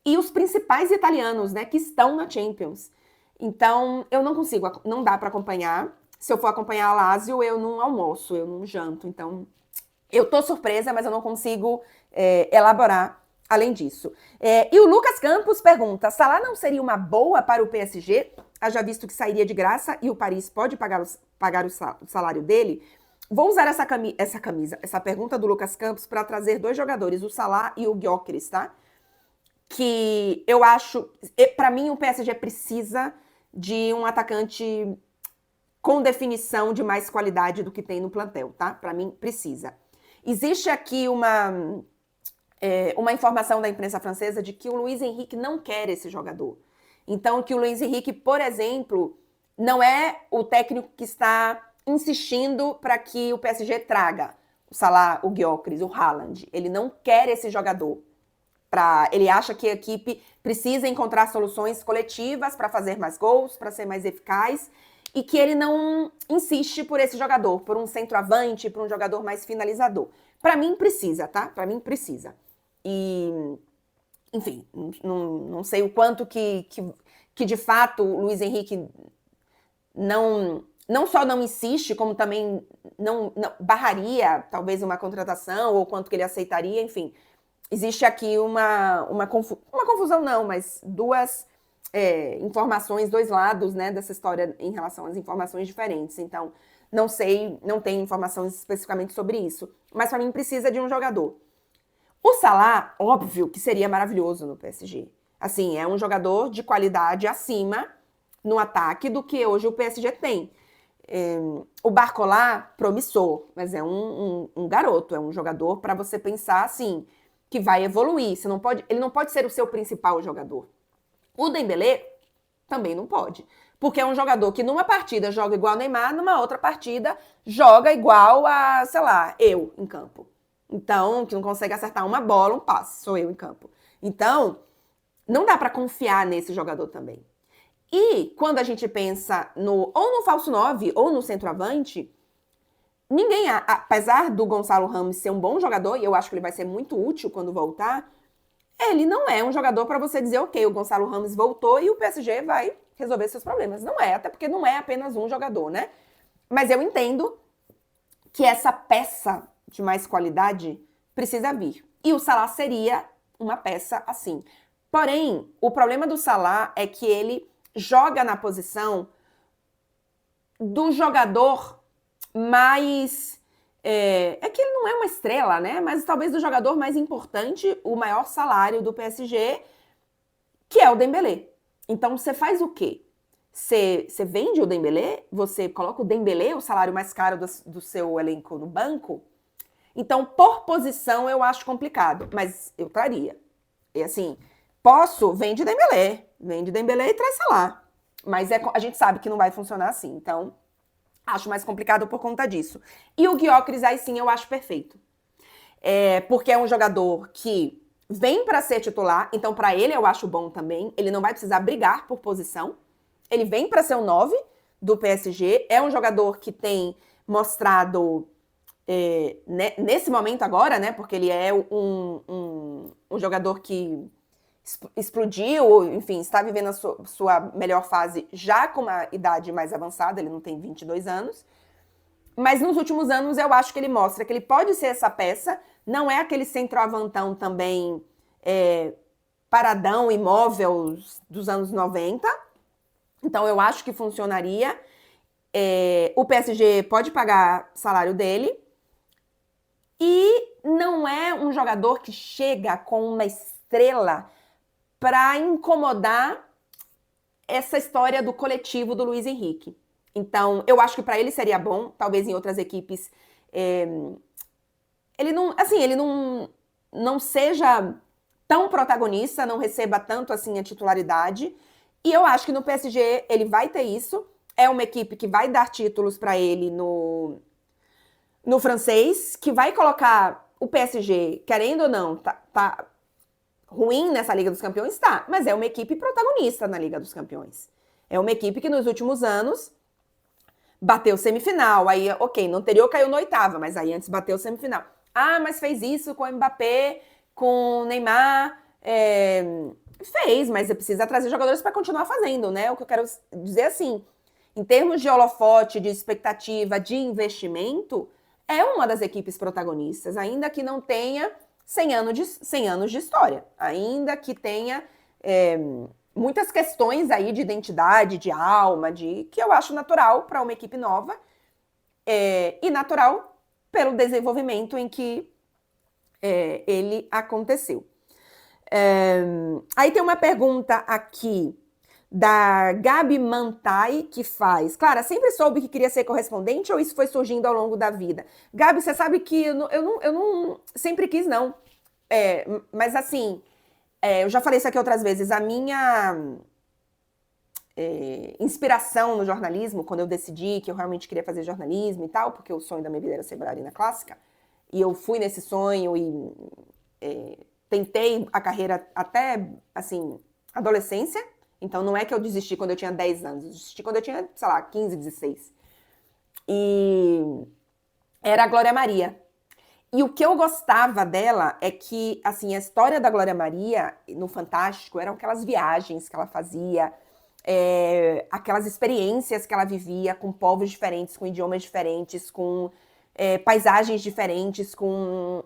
e os principais italianos, né, que estão na Champions. Então, eu não consigo, não dá para acompanhar. Se eu for acompanhar a Lazio, eu não almoço, eu não janto. Então, eu tô surpresa, mas eu não consigo elaborar além disso. E o Lucas Campos pergunta, Salah não seria uma boa para o PSG? Haja visto que sairia de graça e o Paris pode pagar o salário dele? Vou usar essa pergunta do Lucas Campos para trazer dois jogadores, o Salah e o Gyökeres, tá? Que eu acho... Para mim, o PSG precisa de um atacante com definição de mais qualidade do que tem no plantel, tá? Para mim, precisa. Existe aqui uma informação da imprensa francesa de que o Luiz Henrique não quer esse jogador. Então, que o Luiz Henrique, por exemplo, não é o técnico que está insistindo para que o PSG traga o Salah, o Gyökeres, o Haaland. Ele não quer esse jogador. Ele acha que a equipe precisa encontrar soluções coletivas para fazer mais gols, para ser mais eficaz, e que ele não insiste por esse jogador, por um centroavante, por um jogador mais finalizador. Para mim, precisa, tá? Para mim, precisa. E... Enfim, não sei o quanto que de fato o Luiz Henrique não só não insiste, como também não barraria talvez uma contratação, ou quanto que ele aceitaria, enfim. Existe aqui uma confusão não, mas duas informações, dois lados, né, dessa história em relação às informações diferentes. Então, não sei, não tenho informações especificamente sobre isso. Mas para mim precisa de um jogador. O Salah, óbvio que seria maravilhoso no PSG. Assim, é um jogador de qualidade acima no ataque do que hoje o PSG tem. O Barcola, promissor, mas é um garoto, é um jogador para você pensar assim, que vai evoluir. Ele não pode ser o seu principal jogador. O Dembélé também não pode. Porque é um jogador que numa partida joga igual o Neymar, numa outra partida joga igual a, sei lá, eu em campo. Então, que não consegue acertar uma bola, um passe, sou eu em campo. Então, não dá para confiar nesse jogador também. E quando a gente pensa ou no falso 9 ou no centroavante, ninguém, apesar do Gonçalo Ramos ser um bom jogador, e eu acho que ele vai ser muito útil quando voltar, ele não é um jogador para você dizer, ok, o Gonçalo Ramos voltou e o PSG vai resolver seus problemas. Não é, até porque não é apenas um jogador, né? Mas eu entendo que essa peça de mais qualidade precisa vir. E o Salah seria uma peça assim. Porém, o problema do Salah é que ele joga na posição do jogador mais... É que ele não é uma estrela, né? Mas talvez do jogador mais importante, o maior salário do PSG, que é o Dembélé. Então, você faz o quê? Você vende o Dembélé? Você coloca o Dembélé, o salário mais caro do seu elenco, no banco? Então, por posição, eu acho complicado, mas eu traria. E assim, vende Dembélé e traz Salah. Mas a gente sabe que não vai funcionar assim, então acho mais complicado por conta disso. E o Gyökeres, aí sim, eu acho perfeito. Porque é um jogador que vem para ser titular, então para ele eu acho bom também. Ele não vai precisar brigar por posição. Ele vem para ser o 9 do PSG. É um jogador que tem mostrado nesse momento agora, né? Porque ele é um jogador que explodiu, enfim, está vivendo a sua melhor fase já com uma idade mais avançada, ele não tem 22 anos. Mas nos últimos anos eu acho que ele mostra que ele pode ser essa peça, não é aquele centroavantão também paradão, imóvel dos anos 90. Então eu acho que funcionaria. O PSG pode pagar salário dele. E não é um jogador que chega com uma estrela para incomodar essa história do coletivo do Luiz Henrique. Então, eu acho que para ele seria bom, talvez em outras equipes, ele não seja tão protagonista, não receba tanto assim a titularidade. E eu acho que no PSG ele vai ter isso. É uma equipe que vai dar títulos para ele no francês, que vai colocar o PSG, querendo ou não, tá ruim nessa Liga dos Campeões, tá, mas é uma equipe protagonista na Liga dos Campeões. É uma equipe que nos últimos anos bateu semifinal, aí, ok, no anterior caiu na oitava, mas aí antes bateu semifinal. Ah, mas fez isso com o Mbappé, com o Neymar, fez, mas você precisa trazer jogadores para continuar fazendo, né? O que eu quero dizer assim, em termos de holofote, de expectativa, de investimento, é uma das equipes protagonistas, ainda que não tenha 100 anos de história, ainda que tenha muitas questões aí de identidade, de alma, que eu acho natural para uma equipe nova e natural pelo desenvolvimento em que ele aconteceu. Aí tem uma pergunta aqui da Gabi Mantai, que faz: Clara, sempre soube que queria ser correspondente ou isso foi surgindo ao longo da vida? Gabi, você sabe que eu não sempre quis, não. Mas assim, eu já falei isso aqui outras vezes, a minha inspiração no jornalismo, quando eu decidi que eu realmente queria fazer jornalismo e tal, porque o sonho da minha vida era ser bailarina clássica, e eu fui nesse sonho e tentei a carreira até, assim, adolescência. Então, não é que eu desisti quando eu tinha 10 anos. Eu desisti quando eu tinha, sei lá, 15, 16. E era a Glória Maria. E o que eu gostava dela é que, assim, a história da Glória Maria no Fantástico eram aquelas viagens que ela fazia, aquelas experiências que ela vivia com povos diferentes, com idiomas diferentes, com paisagens diferentes, com,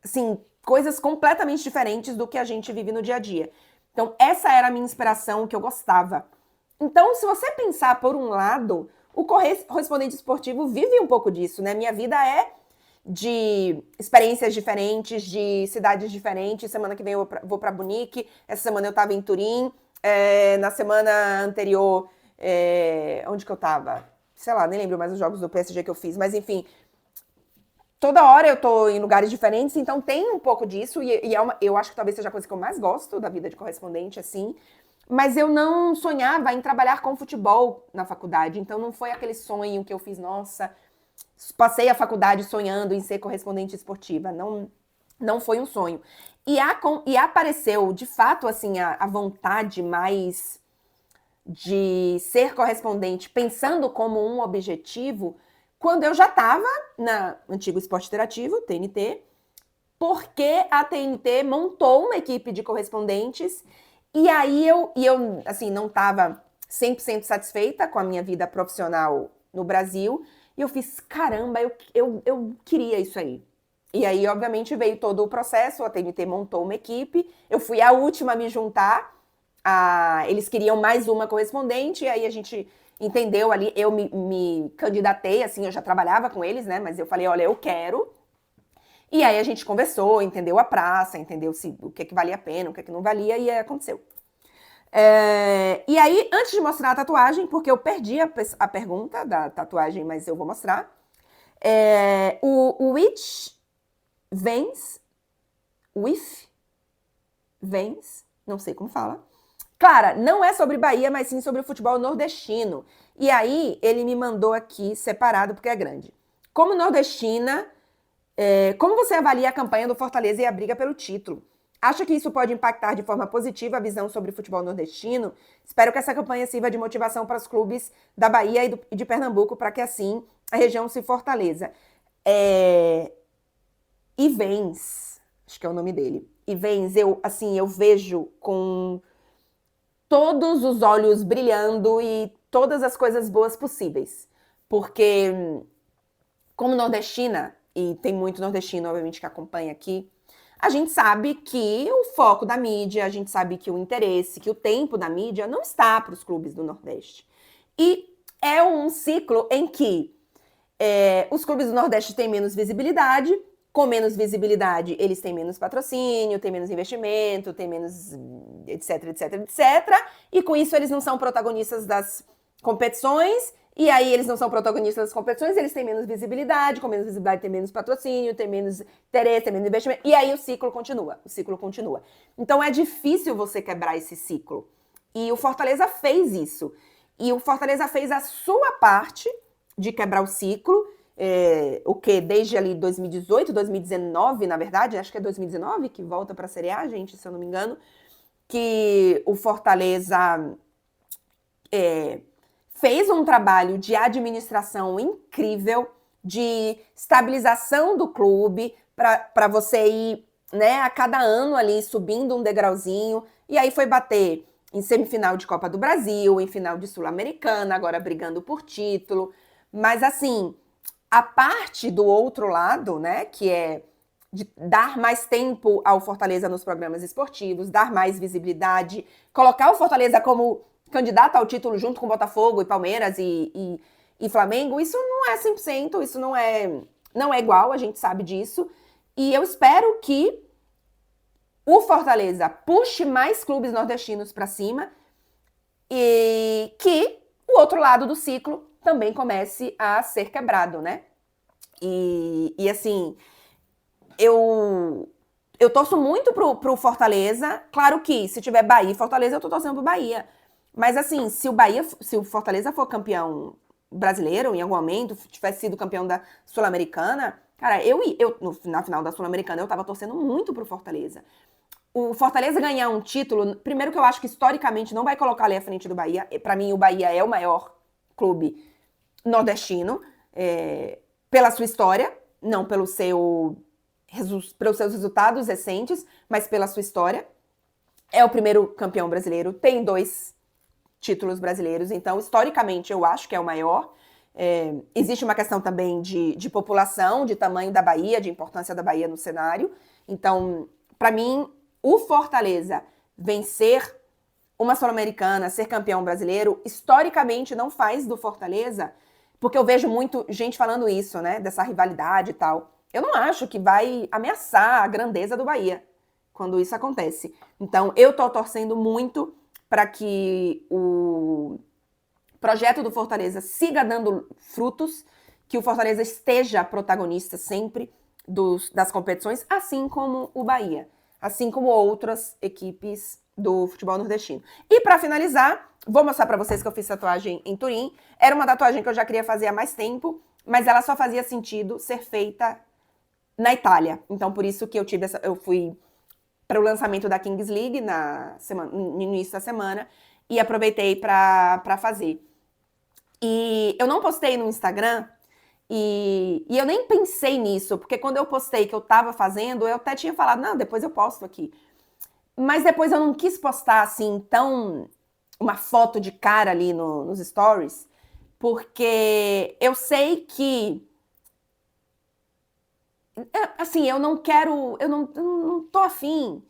assim, coisas completamente diferentes do que a gente vive no dia a dia. Então, essa era a minha inspiração, que eu gostava. Então, se você pensar por um lado, o correspondente esportivo vive um pouco disso, né? Minha vida é de experiências diferentes, de cidades diferentes. Semana que vem eu vou para Munique, essa semana eu estava em Turim, na semana anterior, onde que eu estava? Sei lá, nem lembro mais os jogos do PSG que eu fiz, mas enfim... Toda hora eu tô em lugares diferentes, então tem um pouco disso, e eu acho que talvez seja a coisa que eu mais gosto da vida de correspondente, assim. Mas eu não sonhava em trabalhar com futebol na faculdade, então não foi aquele sonho que eu fiz, nossa, passei a faculdade sonhando em ser correspondente esportiva. Não foi um sonho. E apareceu, de fato, assim, a vontade mais de ser correspondente, pensando como um objetivo, quando eu já estava na antigo Esporte Interativo, TNT, porque a TNT montou uma equipe de correspondentes, e aí eu assim, não estava 100% satisfeita com a minha vida profissional no Brasil, e eu fiz, caramba, eu queria isso aí. E aí, obviamente, veio todo o processo, a TNT montou uma equipe, eu fui a última a me juntar, eles queriam mais uma correspondente, e aí a gente entendeu ali, eu me candidatei, assim, eu já trabalhava com eles, né, mas eu falei, olha, eu quero. E aí a gente conversou, entendeu a praça, entendeu o que valia a pena, o que não valia, e aí aconteceu. E aí, antes de mostrar a tatuagem, porque eu perdi a pergunta da tatuagem, mas eu vou mostrar, o Which Veins, não sei como fala. Clara, não é sobre Bahia, mas sim sobre o futebol nordestino. E aí, ele me mandou aqui separado, porque é grande. Como nordestina, como você avalia a campanha do Fortaleza e a briga pelo título? Acha que isso pode impactar de forma positiva a visão sobre o futebol nordestino? Espero que essa campanha sirva de motivação para os clubes da Bahia e de Pernambuco, para que assim a região se fortaleça. Ivens, acho que é o nome dele. Ivens, eu vejo com todos os olhos brilhando e todas as coisas boas possíveis. Porque, como nordestina, e tem muito nordestino, obviamente, que acompanha aqui, a gente sabe que o foco da mídia, a gente sabe que o interesse, que o tempo da mídia não está para os clubes do Nordeste. E é um ciclo em que os clubes do Nordeste têm menos visibilidade, com menos visibilidade eles têm menos patrocínio, têm menos investimento, têm menos etc, etc, etc. E com isso eles não são protagonistas das competições, e aí eles não são protagonistas das competições, eles têm menos visibilidade, com menos visibilidade tem menos patrocínio, tem menos interesse, tem menos investimento, e aí o ciclo continua. Então é difícil você quebrar esse ciclo. E o Fortaleza fez isso. E o Fortaleza fez a sua parte de quebrar o ciclo, desde ali 2018, 2019, na verdade, acho que é 2019 que volta para a Série A, gente, se eu não me engano, que o Fortaleza fez um trabalho de administração incrível, de estabilização do clube, para você ir, né, a cada ano ali subindo um degrauzinho, e aí foi bater em semifinal de Copa do Brasil, em final de Sul-Americana, agora brigando por título. Mas assim, a parte do outro lado, né, que é de dar mais tempo ao Fortaleza nos programas esportivos, dar mais visibilidade, colocar o Fortaleza como candidato ao título junto com Botafogo e Palmeiras e Flamengo, isso não é 100%, isso não é igual, a gente sabe disso. E eu espero que o Fortaleza puxe mais clubes nordestinos para cima e que o outro lado do ciclo também comece a ser quebrado, né? E assim, eu torço muito pro Fortaleza. Claro que se tiver Bahia e Fortaleza, eu tô torcendo pro Bahia. Mas assim, se o Fortaleza for campeão brasileiro em algum momento, tivesse sido campeão da Sul-Americana, cara, na final da Sul-Americana eu tava torcendo muito pro Fortaleza. O Fortaleza ganhar um título, primeiro que eu acho que historicamente não vai colocar ali à frente do Bahia. Para mim, o Bahia é o maior clube nordestino, pela sua história, não pelos seus resultados recentes, mas pela sua história. É o primeiro campeão brasileiro, tem 2 títulos brasileiros, então, historicamente, eu acho que é o maior. Existe uma questão também de população, de tamanho da Bahia, de importância da Bahia no cenário. Então, para mim, o Fortaleza vencer uma Sul-Americana, ser campeão brasileiro, historicamente não faz do Fortaleza, porque eu vejo muito gente falando isso, né, dessa rivalidade e tal. Eu não acho que vai ameaçar a grandeza do Bahia quando isso acontece. Então, eu tô torcendo muito para que o projeto do Fortaleza siga dando frutos, que o Fortaleza esteja protagonista sempre das competições, assim como o Bahia, assim como outras equipes do futebol nordestino. E para finalizar, vou mostrar para vocês que eu fiz tatuagem em Turim. Era uma tatuagem que eu já queria fazer há mais tempo, mas ela só fazia sentido ser feita na Itália. Então, por isso que eu fui para o lançamento da Kings League no início da semana e aproveitei para fazer. E eu não postei no Instagram e eu nem pensei nisso, porque quando eu postei que eu tava fazendo, eu até tinha falado, não, depois eu posto aqui. Mas depois eu não quis postar assim, uma foto de cara ali nos stories, porque eu sei que assim, eu não tô afim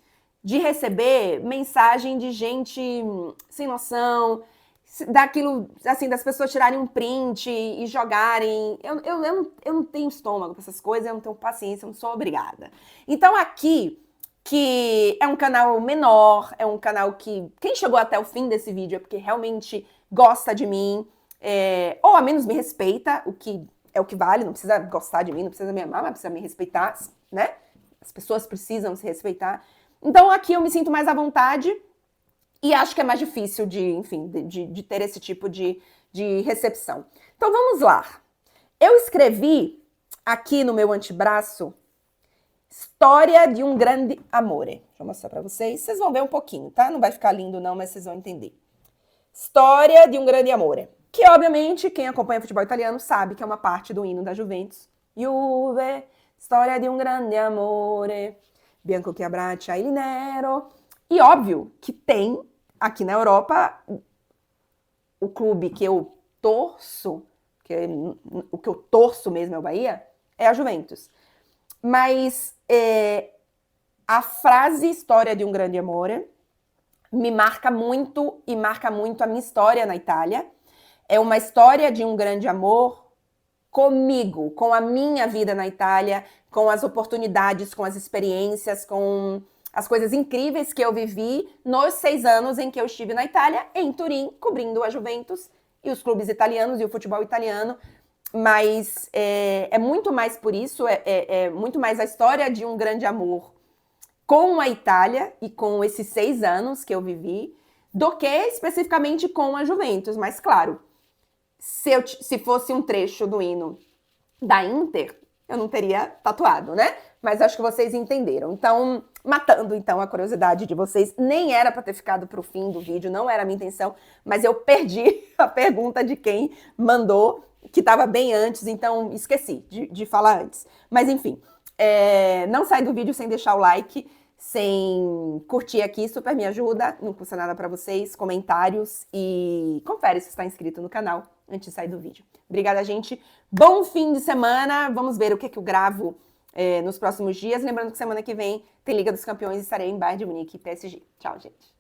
de receber mensagem de gente sem noção, daquilo, assim, das pessoas tirarem um print e jogarem. Eu não tenho estômago para essas coisas, eu não tenho paciência, eu não sou obrigada. Então aqui, que é um canal menor, é um canal que quem chegou até o fim desse vídeo é porque realmente gosta de mim, ou ao menos me respeita, o que é o que vale, não precisa gostar de mim, não precisa me amar, mas precisa me respeitar, né? As pessoas precisam se respeitar. Então aqui eu me sinto mais à vontade e acho que é mais difícil de ter esse tipo de recepção. Então vamos lá. Eu escrevi aqui no meu antebraço História de um grande amore. Deixa eu mostrar pra vocês. Vocês vão ver um pouquinho, tá? Não vai ficar lindo não, mas vocês vão entender. História de um grande amore. Que, obviamente, quem acompanha futebol italiano sabe que é uma parte do hino da Juventus. Juve, storia di un grande amore, bianco che abbraccia il nero. E óbvio que tem, aqui na Europa, o clube que eu torço, o que eu torço mesmo é o Bahia, é a Juventus. Mas a frase história de um grande amore me marca muito e marca muito a minha história na Itália. É uma história de um grande amor comigo, com a minha vida na Itália, com as oportunidades, com as experiências, com as coisas incríveis que eu vivi nos 6 anos em que eu estive na Itália, em Turim, cobrindo a Juventus e os clubes italianos e o futebol italiano. Mas é muito mais por isso, é muito mais a história de um grande amor com a Itália e com esses 6 anos que eu vivi, do que especificamente com a Juventus. Mas, claro, se fosse um trecho do hino da Inter, eu não teria tatuado, né? Mas acho que vocês entenderam. Então, matando então a curiosidade de vocês, nem era para ter ficado pro fim do vídeo, não era a minha intenção, mas eu perdi a pergunta de quem mandou, que estava bem antes, então esqueci de falar antes. Mas enfim, não sai do vídeo sem deixar o like, sem curtir aqui, super me ajuda, não custa nada para vocês, comentários e confere se está inscrito no canal antes de sair do vídeo. Obrigada, gente. Bom fim de semana. Vamos ver o que eu gravo nos próximos dias. Lembrando que semana que vem tem Liga dos Campeões e estarei em Bayern de Munique e PSG. Tchau, gente.